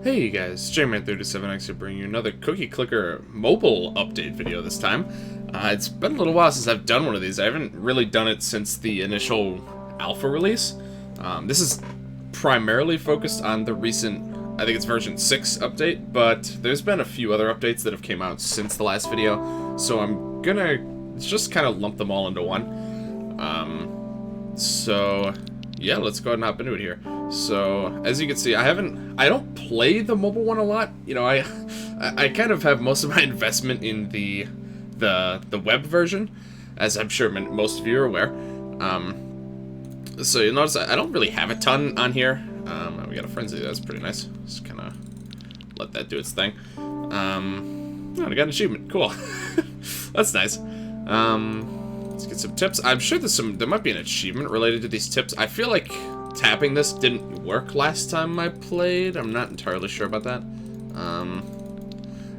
Hey you guys, JMan37X here bringing you another Cookie Clicker mobile update video this time. It's been a little while since I've done one of these. I haven't really done it since the initial alpha release. This is primarily focused on the recent, I think it's version 6 update, but there's been a few other updates that have came out since the last video, so I'm gonna just kind of lump them all into one. So yeah, let's go ahead and hop into it here. So, as you can see, I don't play the mobile one a lot. You know, I kind of have most of my investment in the web version, as I'm sure most of you are aware. So you'll notice I don't really have a ton on here. We got a frenzy, that's pretty nice. Just kind of let that do its thing. Oh, I got an achievement, cool. That's nice. Let's get some tips. I'm sure there might be an achievement related to these tips. I feel like tapping this didn't work last time I played. I'm not entirely sure about that.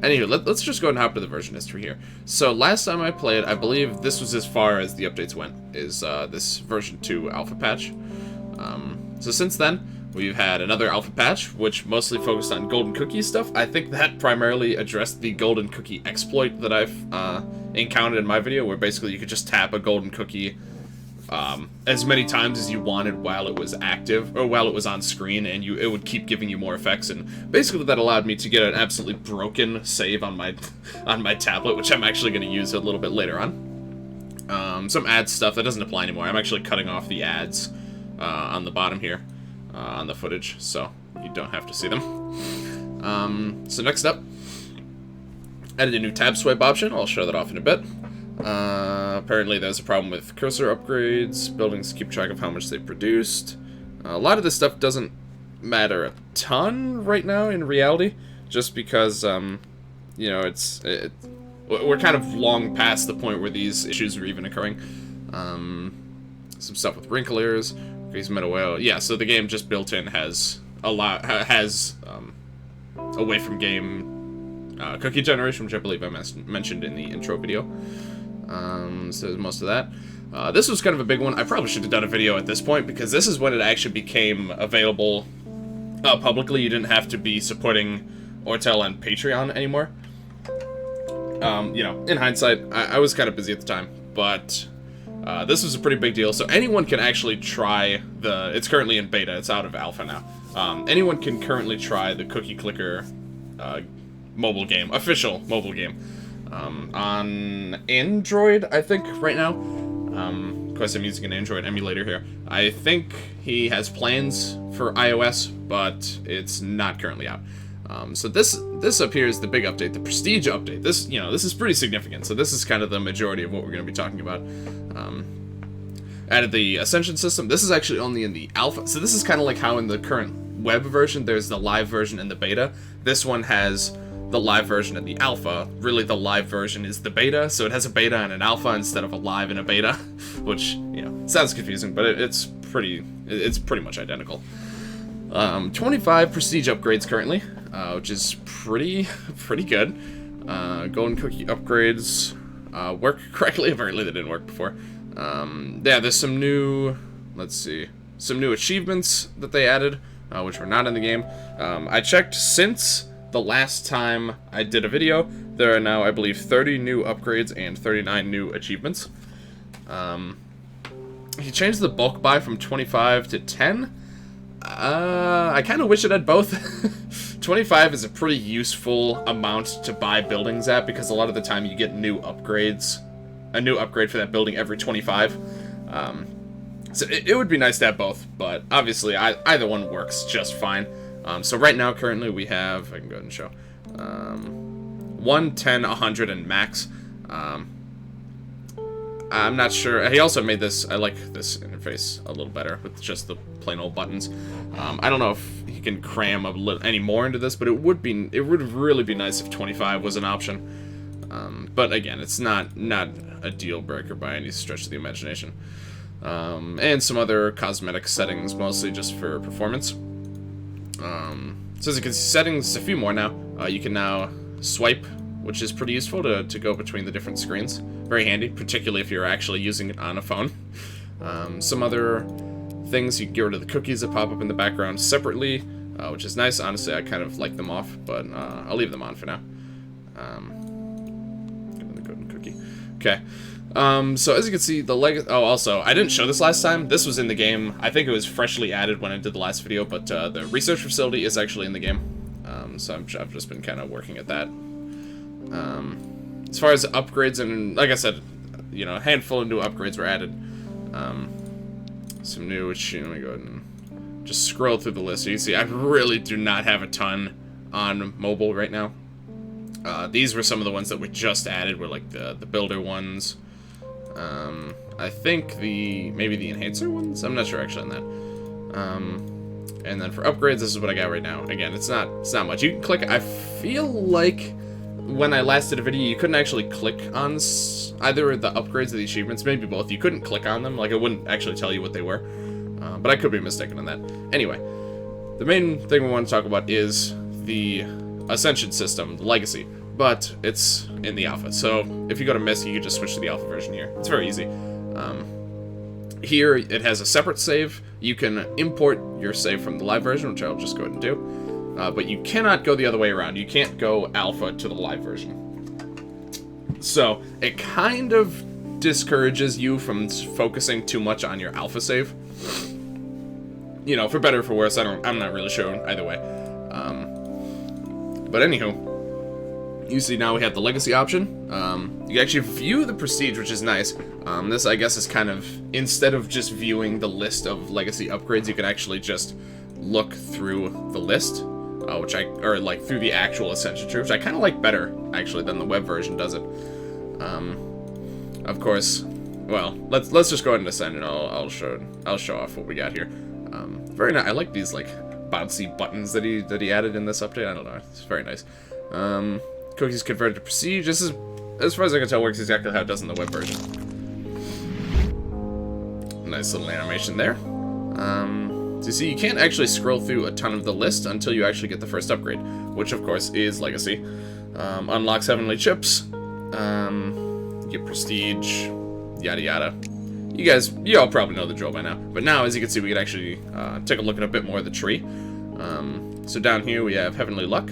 Anywho, let's just go and hop to the version history here. So last time I played, I believe this was as far as the updates went, is this version 2 alpha patch. So since then, we've had another alpha patch, which mostly focused on golden cookie stuff. I think that primarily addressed the golden cookie exploit that I've encountered in my video, where basically you could just tap a golden cookie as many times as you wanted while it was active, or while it was on screen, and it would keep giving you more effects, and basically that allowed me to get an absolutely broken save on my tablet, which I'm actually going to use a little bit later on. Some ad stuff that doesn't apply anymore. I'm actually cutting off the ads on the bottom here, on the footage, so you don't have to see them. So next up, added a new tab swipe option. I'll show that off in a bit. Apparently there's a problem with cursor upgrades. Buildings keep track of how much they produced. A lot of this stuff doesn't matter a ton right now in reality, just because, you know, we're kind of long past the point where these issues are even occurring. Some stuff with wrinkle errors, increased meta whale. Yeah, so the game just built in has away from game cookie generation, which I believe I mentioned in the intro video. So there's most of that. This was kind of a big one. I probably should have done a video at this point, because this is when it actually became available publicly. You didn't have to be supporting Orteil on Patreon anymore. You know, in hindsight, I was kind of busy at the time, but this was a pretty big deal. So anyone can actually try it's currently in beta. It's out of alpha now. Anyone can currently try the Cookie Clicker mobile game, official mobile game. On Android, I think, right now. Of course, I'm using an Android emulator here. I think he has plans for iOS, but it's not currently out. So this up here is the big update, the Prestige update. This is pretty significant. So this is kind of the majority of what we're going to be talking about. Added the Ascension system. This is actually only in the alpha. So this is kind of like how in the current web version, there's the live version and the beta. This one has the live version and the alpha. Really, the live version is the beta, so it has a beta and an alpha instead of a live and a beta, which, you know, sounds confusing, but it's pretty much identical. 25 prestige upgrades currently, which is pretty good. Golden cookie upgrades work correctly. Apparently they didn't work before. Yeah, there's some new achievements that they added, which were not in the game. I checked since the last time I did a video. There are now, I believe, 30 new upgrades and 39 new achievements. He changed the bulk buy from 25 to 10. I kind of wish it had both. 25 is a pretty useful amount to buy buildings at, because a lot of the time you get new upgrades, a new upgrade for that building every 25. So it would be nice to have both, but obviously either one works just fine. So right now, currently, we have, I can go ahead and show, 1, 10, 100, and max. I'm not sure. He also made this, I like this interface a little better with just the plain old buttons. I don't know if he can cram any more into this, but it would really be nice if 25 was an option. But again, it's not a deal breaker by any stretch of the imagination. And some other cosmetic settings, mostly just for performance. So as you can see, settings, a few more now. You can now swipe, which is pretty useful to go between the different screens. Very handy, particularly if you're actually using it on a phone. Some other things, you can get rid of the cookies that pop up in the background separately. which is nice. Honestly, I kind of like them off, but I'll leave them on for now. Give them the golden cookie. Okay. So as you can see, the oh, also, I didn't show this last time. This was in the game. I think it was freshly added when I did the last video, but the research facility is actually in the game. So I've just been kind of working at that. As far as upgrades, and like I said, you know, a handful of new upgrades were added. Some new, which, you know, let me go ahead and just scroll through the list. So you can see I really do not have a ton on mobile right now. These were some of the ones that were just added, were like the builder ones. I think maybe the enhancer ones? I'm not sure actually on that. And then for upgrades, this is what I got right now. Again, it's not much. You can click, I feel like when I last did a video, you couldn't actually click on either the upgrades or the achievements, maybe both. You couldn't click on them, like it wouldn't actually tell you what they were. But I could be mistaken on that. Anyway, the main thing we want to talk about is the ascension system, the legacy. But it's in the alpha, so if you go to miss, you can just switch to the alpha version here. It's very easy. Here, it has a separate save. You can import your save from the live version, which I'll just go ahead and do. But you cannot go the other way around. You can't go alpha to the live version. So, it kind of discourages you from focusing too much on your alpha save. You know, for better or for worse, I'm not really sure either way. But anywho, you see now we have the legacy option. You can actually view the prestige, which is nice. This, I guess, is kind of, instead of just viewing the list of legacy upgrades, you can actually just look through the list, or like through the actual ascension tree, which I kind of like better, actually, than the web version does it. Of course, well, let's just go ahead and ascend, and I'll show off what we got here. Very nice. I like these like bouncy buttons that he added in this update. I don't know, it's very nice. Cookies converted to prestige. This is, as far as I can tell, works exactly how it does in the web version. Nice little animation there. So you see, you can't actually scroll through a ton of the list until you actually get the first upgrade, which of course is legacy. Unlocks heavenly chips. Get prestige. Yada yada. You all probably know the drill by now. But now, as you can see, we can actually take a look at a bit more of the tree. So down here we have heavenly luck.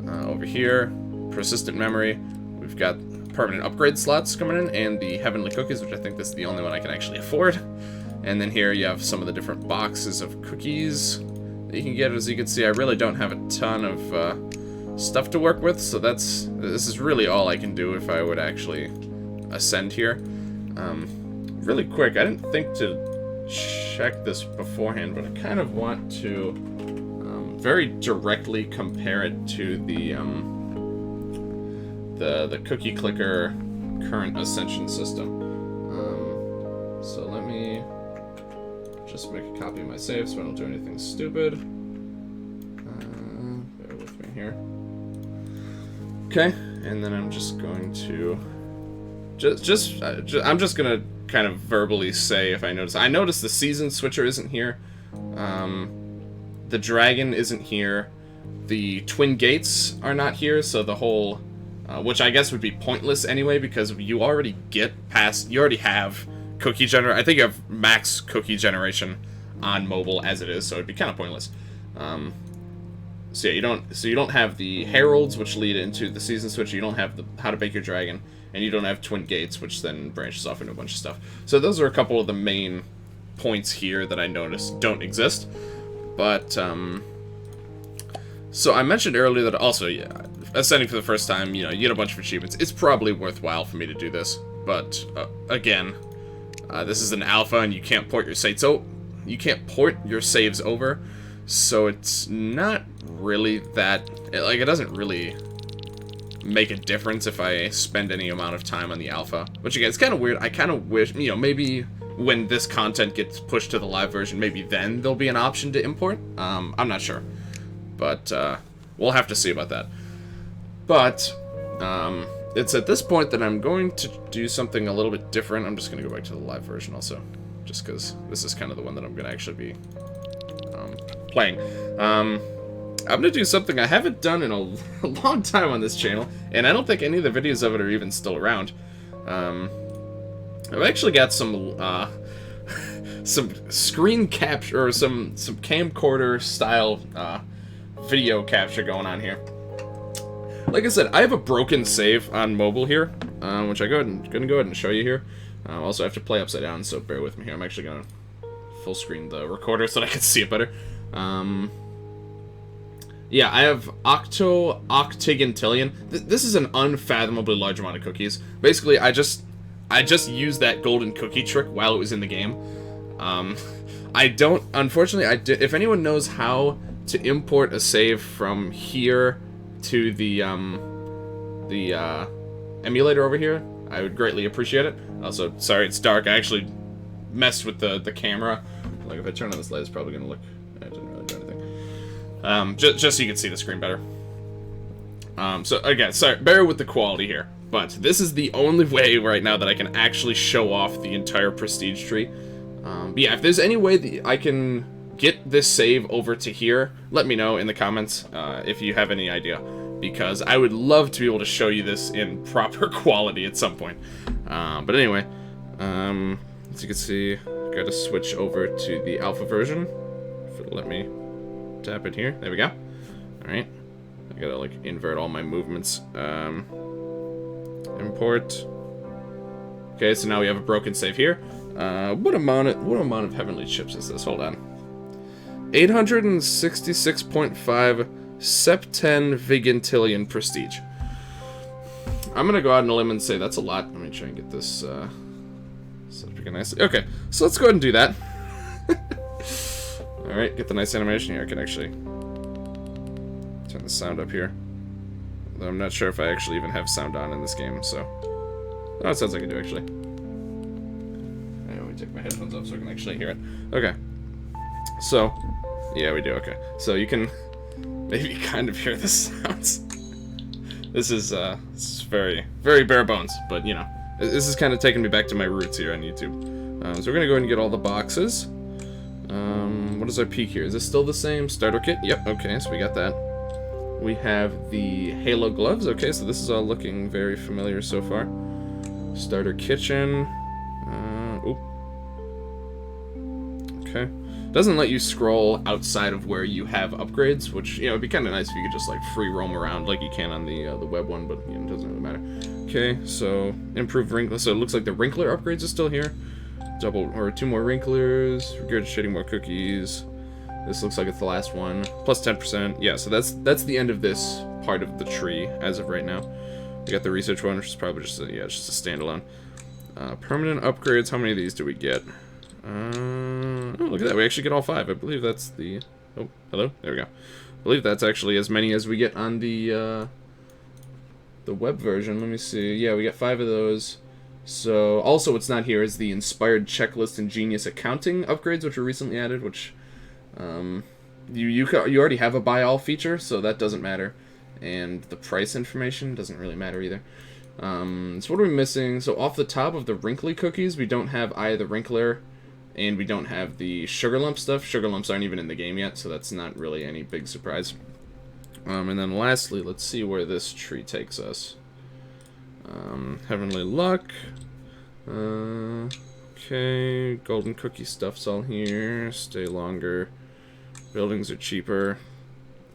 Over here, persistent memory. We've got permanent upgrade slots coming in, and the heavenly cookies, which I think this is the only one I can actually afford. And then here you have some of the different boxes of cookies that you can get. As you can see, I really don't have a ton of stuff to work with, so this is really all I can do if I would actually ascend here. Really quick, I didn't think to check this beforehand, but I kind of want to very directly compare it to the cookie clicker current ascension system. So let me just make a copy of my save so I don't do anything stupid. Bear with me here. Okay, and then I'm just going to I'm just gonna kind of verbally say if I notice. I noticed the season switcher isn't here. The dragon isn't here. The twin gates are not here, so the whole, which I guess would be pointless anyway, because you already have cookie generation. I think you have max cookie generation on mobile as it is, so it'd be kind of pointless. So yeah, you don't have the heralds, which lead into the season switch. You don't have the how to bake your dragon, and you don't have twin gates, which then branches off into a bunch of stuff. So those are a couple of the main points here that I noticed don't exist. But so I mentioned earlier that also, yeah, ascending for the first time, you know, you get a bunch of achievements. It's probably worthwhile for me to do this, but again, this is an alpha, and you can't port your saves. So you can't port your saves over. So it's not really that, like, it doesn't really make a difference if I spend any amount of time on the alpha. Which again, it's kind of weird. I kind of wish, you know, maybe when this content gets pushed to the live version, maybe then there'll be an option to import. I'm not sure. But we'll have to see about that. But it's at this point that I'm going to do something a little bit different. I'm just going to go back to the live version also, just because this is kind of the one that I'm going to actually be playing. I'm going to do something I haven't done in a long time on this channel, and I don't think any of the videos of it are even still around. I've actually got some screen capture, or some camcorder style video capture going on here. Like I said, I have a broken save on mobile here, which I'm gonna go ahead and show you here. Also, I have to play upside down, so bear with me here. I'm actually gonna full screen the recorder so that I can see it better. Yeah, I have octigantillion. This is an unfathomably large amount of cookies. Basically, I just used that golden cookie trick while it was in the game. I don't, unfortunately, if anyone knows how to import a save from here to the emulator over here, I would greatly appreciate it. Also, sorry it's dark. I actually messed with the camera. Like, if I turn on this light, it's probably gonna look. I didn't really do anything. Just so you can see the screen better. So again, sorry, bear with the quality here, but this is the only way right now that I can actually show off the entire prestige tree. But yeah, if there's any way that I can get this save over to here, let me know in the comments if you have any idea, because I would love to be able to show you this in proper quality at some point. But anyway, as you can see, got to switch over to the alpha version. If it'll let me tap it here. There we go. Alright. I gotta like invert all my movements. Import. Okay, so now we have a broken save here. What amount of heavenly chips is this? Hold on. 866.5 septenvigintillion prestige. I'm gonna go out on a limb and say that's a lot. Let me try and get this set up again nicely. Okay, so let's go ahead and do that. Alright, get the nice animation here. I can actually turn the sound up here. Though I'm not sure if I actually even have sound on in this game, so. Oh, it sounds like I do actually. Let me take my headphones off so I can actually hear it. Okay. So, yeah, we do, okay. So you can maybe kind of hear the sounds. This is very, very bare bones, but you know, this is kind of taking me back to my roots here on YouTube. So we're gonna go ahead and get all the boxes. What is our peak here? Is this still the same? Starter kit? Yep, okay, so we got that. We have the Halo gloves. Okay, so this is all looking very familiar so far. Starter kitchen. Oop. Okay. Doesn't let you scroll outside of where you have upgrades, which, you know, it'd be kind of nice if you could just, like, free roam around like you can on the web one, but, you know, it doesn't really matter. Okay, so improved wrinkler. So it looks like the wrinkler upgrades are still here. Two more wrinklers, regurgitating more cookies. This looks like it's the last one. Plus 10%. Yeah, so that's the end of this part of the tree as of right now. We got the research one, which is probably just a standalone. Permanent upgrades. How many of these do we get? Oh, look at that. We actually get all 5. I believe that's the... Oh, hello? There we go. I believe that's actually as many as we get on the web version. Let me see. Yeah, we got 5 of those. So, also what's not here is the Inspired Checklist and Genius Accounting upgrades, which were recently added, which... you already have a buy all feature, so that doesn't matter. And the price information doesn't really matter either. So what are we missing? So off the top of the wrinkly cookies, we don't have either wrinkler, and we don't have the sugar lump stuff. Sugar lumps aren't even in the game yet, so that's not really any big surprise. And then lastly, let's see where this tree takes us. Heavenly Luck. Okay, golden cookie stuff's all here. Stay longer. Buildings are cheaper.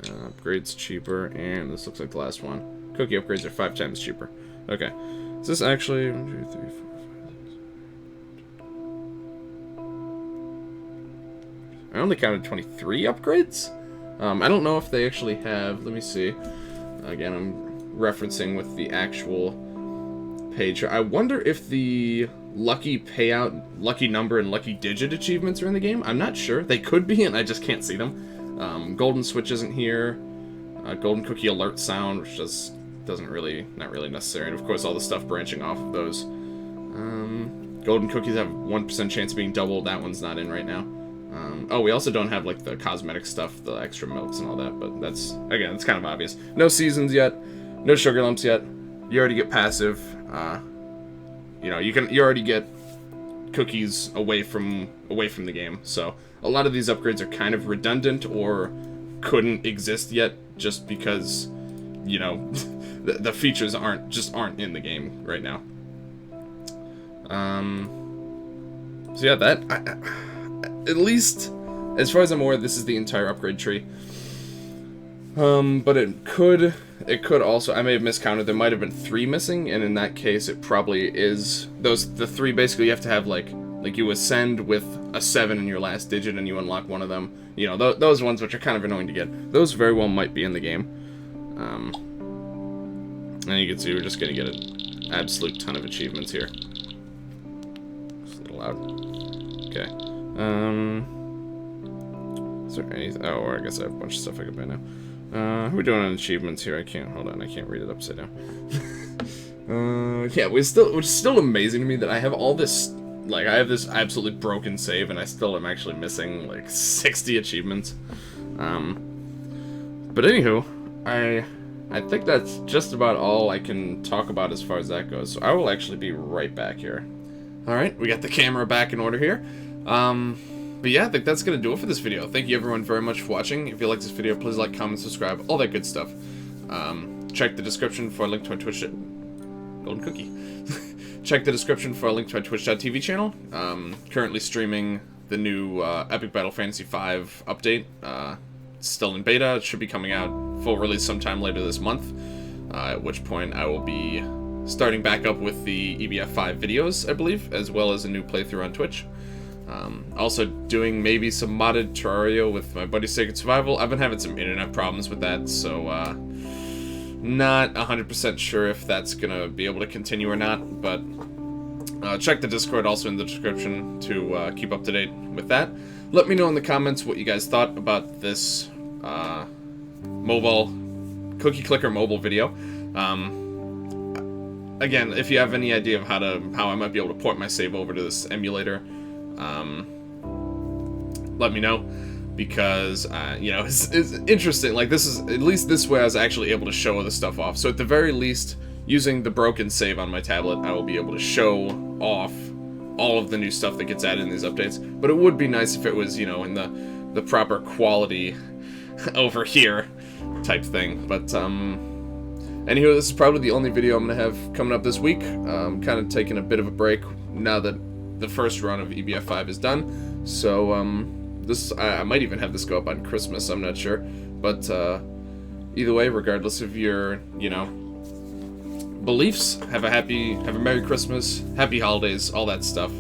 Upgrades cheaper, and this looks like the last one. Cookie upgrades are 5 times cheaper. Okay, is this actually 1, 2, 3, 4, 5, 6? I only counted 23 upgrades. I don't know if they actually have. Let me see. Again, I'm referencing with the actual page. I wonder if the lucky payout, lucky number, and lucky digit achievements are in the game. I'm not sure. They could be, and I just can't see them. Golden switch isn't here. Golden cookie alert sound, which not really necessary. And of course, all the stuff branching off of those. Golden cookies have 1% chance of being doubled. That one's not in right now. Oh, we also don't have like the cosmetic stuff, the extra milks and all that. But that's, again, it's kind of obvious. No seasons yet. No sugar lumps yet. You already get passive. You know, you already get cookies away from the game. So a lot of these upgrades are kind of redundant or couldn't exist yet, just because, you know, the features aren't in the game right now. So yeah, that at least, as far as I'm aware, this is the entire upgrade tree. But it could also, I may have miscounted, there might have been 3 missing, and in that case, it probably is, the 3, basically, you have to have, like you ascend with a 7 in your last digit, and you unlock one of them. You know, those ones which are kind of annoying to get. Those very well might be in the game. And you can see we're just gonna get an absolute ton of achievements here. It's a little loud. Okay. Is there anything? Oh, or I guess I have a bunch of stuff I can buy now. How are we doing on achievements here? I can't, hold on, I can't read it upside down. Yeah, which is still amazing to me that I have all this, like, I have this absolutely broken save, and I still am actually missing, like, 60 achievements. But anywho, I think that's just about all I can talk about as far as that goes, so I will actually be right back here. Alright, we got the camera back in order here. But yeah, I think that's going to do it for this video. Thank you everyone very much for watching. If you like this video, please like, comment, subscribe, all that good stuff. Check the description for a link to my Twitch... Golden cookie. Check the description for a link to my Twitch.tv channel. Currently streaming the new Epic Battle Fantasy V update. It's still in beta. It should be coming out full release sometime later this month. At which point I will be starting back up with the EBF5 videos, I believe, as well as a new playthrough on Twitch. Also doing maybe some modded Terraria with my buddy Sacred Survival. I've been having some internet problems with that, so not 100% sure if that's gonna be able to continue or not, but check the Discord also in the description to keep up to date with that. Let me know in the comments what you guys thought about this mobile cookie clicker mobile video. Again, if you have any idea of how I might be able to port my save over to this emulator, let me know, because you know, it's interesting. Like, this is, at least this way I was actually able to show the stuff off. So at the very least, using the broken save on my tablet, I will be able to show off all of the new stuff that gets added in these updates. But it would be nice if it was, you know, in the proper quality over here type thing. But anywho, this is probably the only video I'm gonna have coming up this week. Kind of taking a bit of a break now that the first run of EBF5 is done. So I might even have this go up on Christmas, I'm not sure. But either way, regardless of your, you know, beliefs, have a Merry Christmas, Happy Holidays, all that stuff.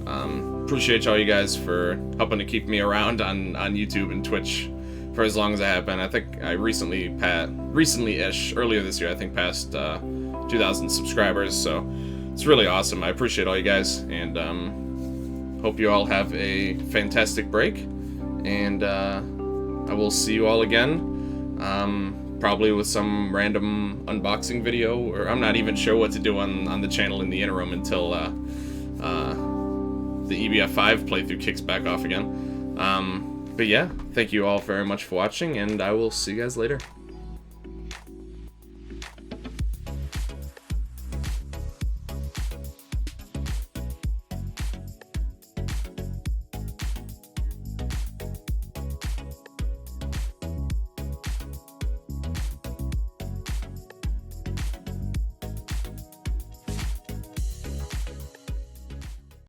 Appreciate all you guys for helping to keep me around on YouTube and Twitch for as long as I have been. I think I recently-ish, earlier this year, I think passed 2,000 subscribers, so it's really awesome. I appreciate all you guys, and hope you all have a fantastic break, and I will see you all again, probably with some random unboxing video, or I'm not even sure what to do on the channel in the interim until the EBF5 playthrough kicks back off again. But yeah, thank you all very much for watching, and I will see you guys later.